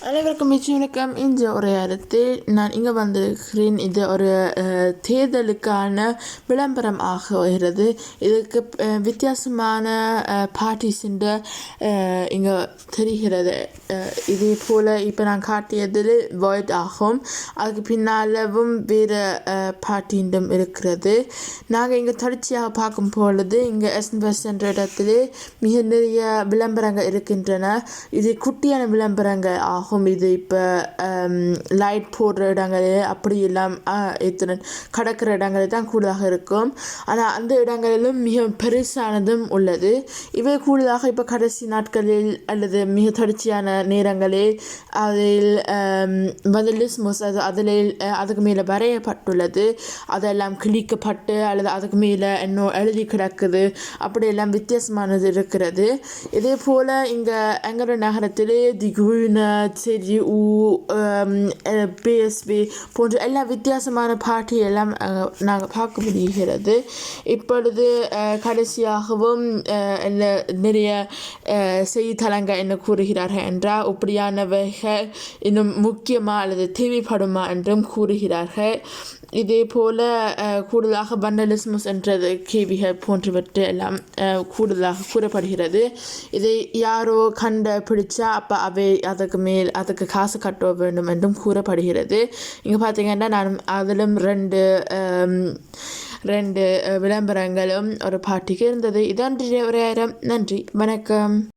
அனைவருக்கும் வணக்கம். இந்த உரையாடத்தில் நான் இங்கே வந்திருக்கிறேன். இது ஒரு தேர்தலுக்கான விளம்பரம் ஆகிறது. இதுக்கு வித்தியாசமான பார்ட்டிஸின் இங்கே தெரிகிறது. இதே போல் இப்போ நான் காட்டியதில் வாய்ட் ஆகும். அதுக்கு பின்னாலவும் வேறு பார்ட்டிண்டும் இருக்கிறது. நாங்கள் இங்கே தொடர்ச்சியாக பார்க்கும் பொழுது இங்கே எஸ்என்பஸ் என்ற இடத்துல மிக நிறைய விளம்பரங்கள் இருக்கின்றன. இது குட்டியான விளம்பரங்கள் ஆகும். இது இப்போ லைட் போடுற இடங்களில் அப்படியெல்லாம் கடக்கிற இடங்களில் தான் கூடுதலாக இருக்கும். ஆனால் அந்த இடங்களிலும் மிக பெருசானதும் உள்ளது. இவை கூடுதலாக இப்போ கடைசி நாட்களில் அல்லது மிக தொடர்ச்சியான நேரங்களில் அதில் வந்தலிஸ்மஸ் அதில் அதுக்கு மேலே வரையப்பட்டுள்ளது. அதெல்லாம் கிழிக்கப்பட்டு அல்லது அதுக்கு மேலே இன்னும் எழுதி கிடக்குது. அப்படியெல்லாம் வித்தியாசமானது இருக்கிறது. இதே போல் இங்கே எங்களோட நகரத்திலே தி குரூன CDU, PSB போன்ற எல்லா வித்தியாசமான பார்ட்டி எல்லாம் நாங்கள் பார்க்க முடிகிறது. இப்பொழுது கடைசியாகவும் நிறைய செய்தித்தளங்கள் என்ன கூறுகிறார்கள் என்றால் இப்படியானவைகள் இன்னும் முக்கியமாக அல்லது தேவைப்படுமா என்றும் கூறுகிறார்கள். இதே போல் கூடுதலாக வண்டலிசம்ஸ் என்றது கேள்விகள் போன்றவற்றை எல்லாம் கூடுதலாக கூறப்படுகிறது. இதை யாரோ கண்டுபிடிச்சா அப்போ அவை அதுக்கு காசு கட்ட வேண்டும் என்றும் கூறப்படுகிறது. இங்கே பார்த்தீங்கன்னா நான் அதிலும் ரெண்டு விளம்பரங்களும் ஒரு பார்ட்டிக்கு இருந்தது. இதான் ஒரு நன்றி, வணக்கம்.